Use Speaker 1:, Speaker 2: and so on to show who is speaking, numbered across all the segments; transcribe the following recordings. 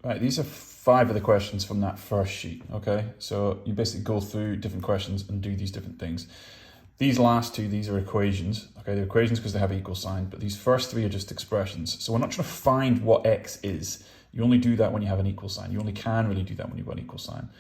Speaker 1: Right, these are 5 of the questions from that first sheet, okay? So you basically go through different questions and do these different things. These last 2, these are equations, okay? They're equations because they have equal sign, but these first 3 are just expressions. So we're not trying to find what x is. You only do that when you have an equal sign. You only can really do that when you've got an equal sign.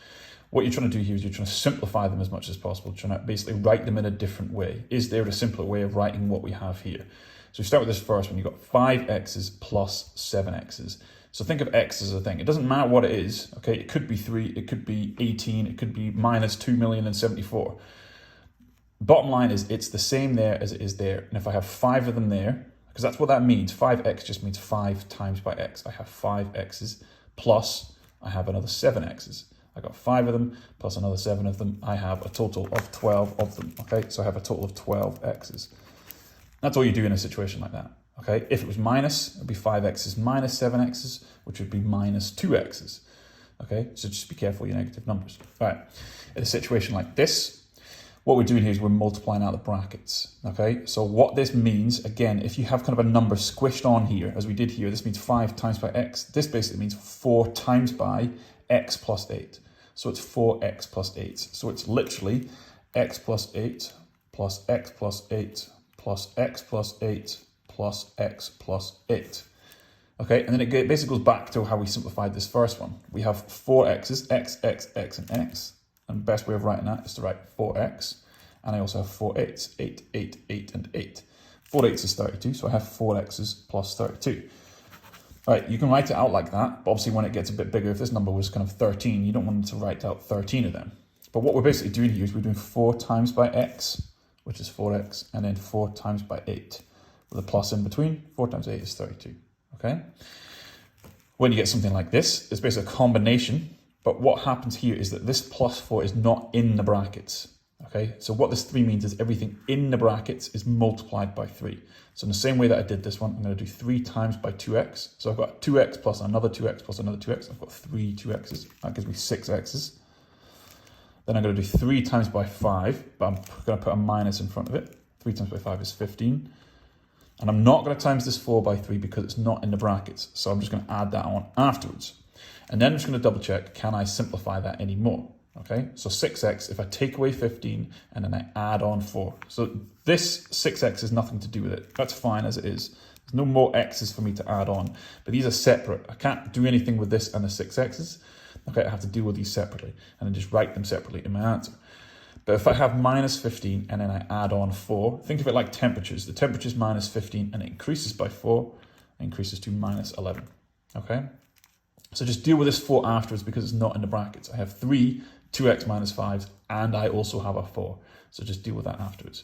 Speaker 1: What you're trying to do here is you're trying to simplify them as much as possible, trying to basically write them in a different way. Is there a simpler way of writing what we have here? So we start with this first one. You've got 5x's plus 7x's. So think of x as a thing. It doesn't matter what it is, okay? It could be 3, it could be 18, it could be minus 2,074,000. Bottom line is it's the same there as it is there. And if I have 5 of them there, because that's what that means, 5x just means 5 times by x. I have 5x's plus I have another 7x's. I got 5 of them plus another 7 of them. I have a total of 12 of them, okay? So I have a total of 12 x's. That's all you do in a situation like that, okay? If it was minus, it would be 5x's minus 7x's, which would be minus 2x's, okay? So just be careful with your negative numbers. All right, in a situation like this, what we're doing here is we're multiplying out the brackets, okay? So what this means, again, if you have kind of a number squished on here, as we did here, this means 5 times by x. This basically means 4 times by x plus 8. So it's 4x plus 8. So it's literally x plus 8 plus x plus 8 plus x plus 8 plus x plus 8. Okay, and then it basically goes back to how we simplified this first one. We have 4x's, x, x, x, and x. And the best way of writing that is to write 4x. And I also have 4 8's, 8, 8, 8, and 8. 4 8's is 32, so I have 4x's plus 32. All right, you can write it out like that, but obviously when it gets a bit bigger, if this number was kind of 13, you don't want to write out 13 of them. But what we're basically doing here is we're doing 4 times by x, which is 4x, and then 4 times by 8. With a plus in between, 4 times 8 is 32, okay? When you get something like this, it's basically a combination, but what happens here is that this plus 4 is not in the brackets, okay? So what this 3 means is everything in the brackets is multiplied by 3. So in the same way that I did this one, I'm going to do 3 times by 2x. So I've got 2x plus another 2x plus another 2x. I've got 3 2x's. That gives me 6x's. Then I'm going to do 3 times by 5, but I'm going to put a minus in front of it. 3 times by 5 is 15. And I'm not going to times this 4 by 3 because it's not in the brackets. So I'm just going to add that on afterwards. And then I'm just going to double check, can I simplify that anymore? Okay, so 6x, if I take away 15 and then I add on 4. So this 6x has nothing to do with it. That's fine as it is. There's no more x's for me to add on, but these are separate. I can't do anything with this and the 6x's. Okay, I have to deal with these separately and then just write them separately in my answer. But if I have minus 15 and then I add on 4, think of it like temperatures. The temperature is minus 15 and it increases by 4, it increases to minus 11. Okay, so just deal with this 4 afterwards because it's not in the brackets. I have 3 2x minus 5, and I also have a 4. So just deal with that afterwards.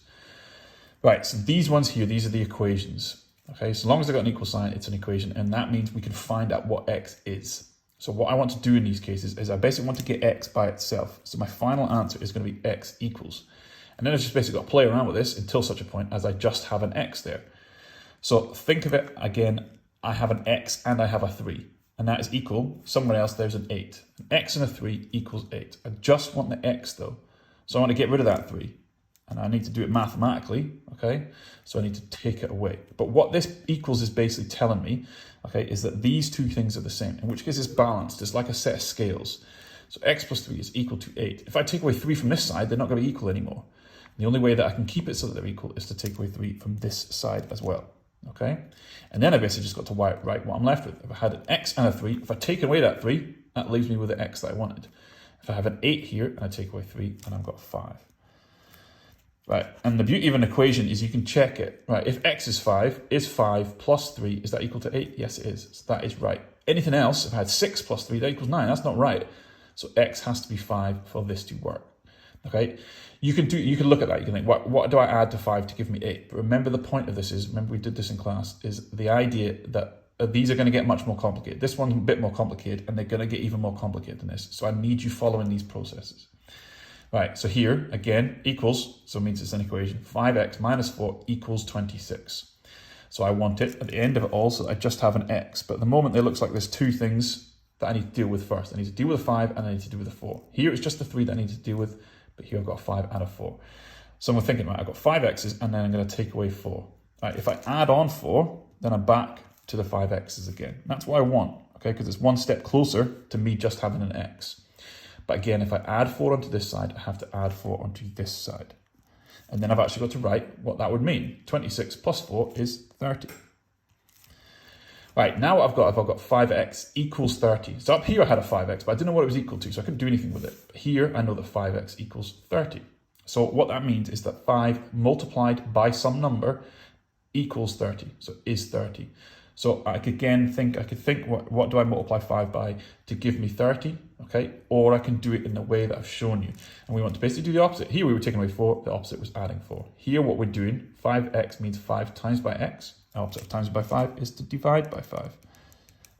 Speaker 1: Right, so these ones here, these are the equations. Okay, so long as they've got an equal sign, it's an equation, and that means we can find out what x is. So what I want to do in these cases is I basically want to get x by itself. So my final answer is going to be x equals. And then I've just basically got to play around with this until such a point as I just have an x there. So think of it again, I have an x and I have a 3. And that is equal, somewhere else there's an 8. An x and a 3 equals 8. I just want the x though. So I want to get rid of that 3. And I need to do it mathematically, okay? So I need to take it away. But what this equals is basically telling me, okay, is that these two things are the same, in which case it's balanced. It's like a set of scales. So x plus 3 is equal to 8. If I take away 3 from this side, they're not going to be equal anymore. The only way that I can keep it so that they're equal is to take away 3 from this side as well. Okay, and then I basically just got to write what I'm left with. If I had an x and a 3, if I take away that 3, that leaves me with the x that I wanted. If I have an 8 here and I take away 3, then I've got 5. Right, and the beauty of an equation is you can check it. Right, if x is 5 plus 3, is that equal to 8? Yes, it is. So that is right. Anything else, if I had 6 plus 3, that equals 9. That's not right. So x has to be 5 for this to work. Okay, you can look at that. You can think, what do I add to 5 to give me 8? But remember, the point of this is, remember we did this in class, is the idea that these are going to get much more complicated. This one's a bit more complicated, and they're going to get even more complicated than this. So I need you following these processes. Right, so here, again, equals, so it means it's an equation, 5x minus 4 equals 26. So I want it at the end of it all, so I just have an x. But at the moment, it looks like there's two things that I need to deal with first. I need to deal with a 5, and I need to deal with a 4. Here, it's just the 3 that I need to deal with. But here I've got a 5 and a 4. So I'm thinking, right, I've got 5x's and then I'm going to take away 4. Right, if I add on 4, then I'm back to the 5x's again. That's what I want, okay, because it's one step closer to me just having an x. But again, if I add 4 onto this side, I have to add 4 onto this side. And then I've actually got to write what that would mean. 26 plus 4 is 30. Right, now what I've got 5x equals 30. So up here I had a 5x, but I didn't know what it was equal to, so I couldn't do anything with it. But here I know that 5x equals 30. So what that means is that 5 multiplied by some number equals 30, so is 30. So I could again think, what do I multiply 5 by to give me 30, okay? Or I can do it in the way that I've shown you. And we want to basically do the opposite. Here we were taking away 4, the opposite was adding 4. Here what we're doing, 5x means 5 times by x. The opposite of times by 5 is to divide by 5.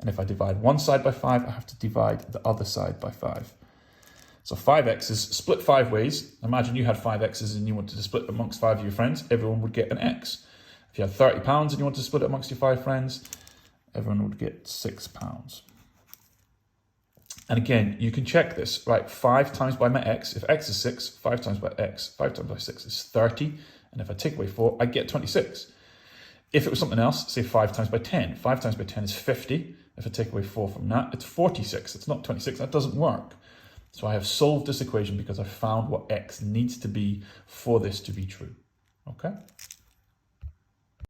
Speaker 1: And if I divide one side by 5, I have to divide the other side by 5. So 5x's split 5 ways. Imagine you had 5x's and you wanted to split amongst 5 of your friends, everyone would get an x. If you had £30 and you wanted to split it amongst your 5 friends, everyone would get £6. And again, you can check this, right? 5 times by my x, if x is 6, 5 times by x, 5 times by 6 is 30. And if I take away 4, I get 26. If it was something else, say 5 times by 10. 5 times by 10 is 50. If I take away 4 from that, it's 46. It's not 26. That doesn't work. So I have solved this equation because I found what x needs to be for this to be true. Okay?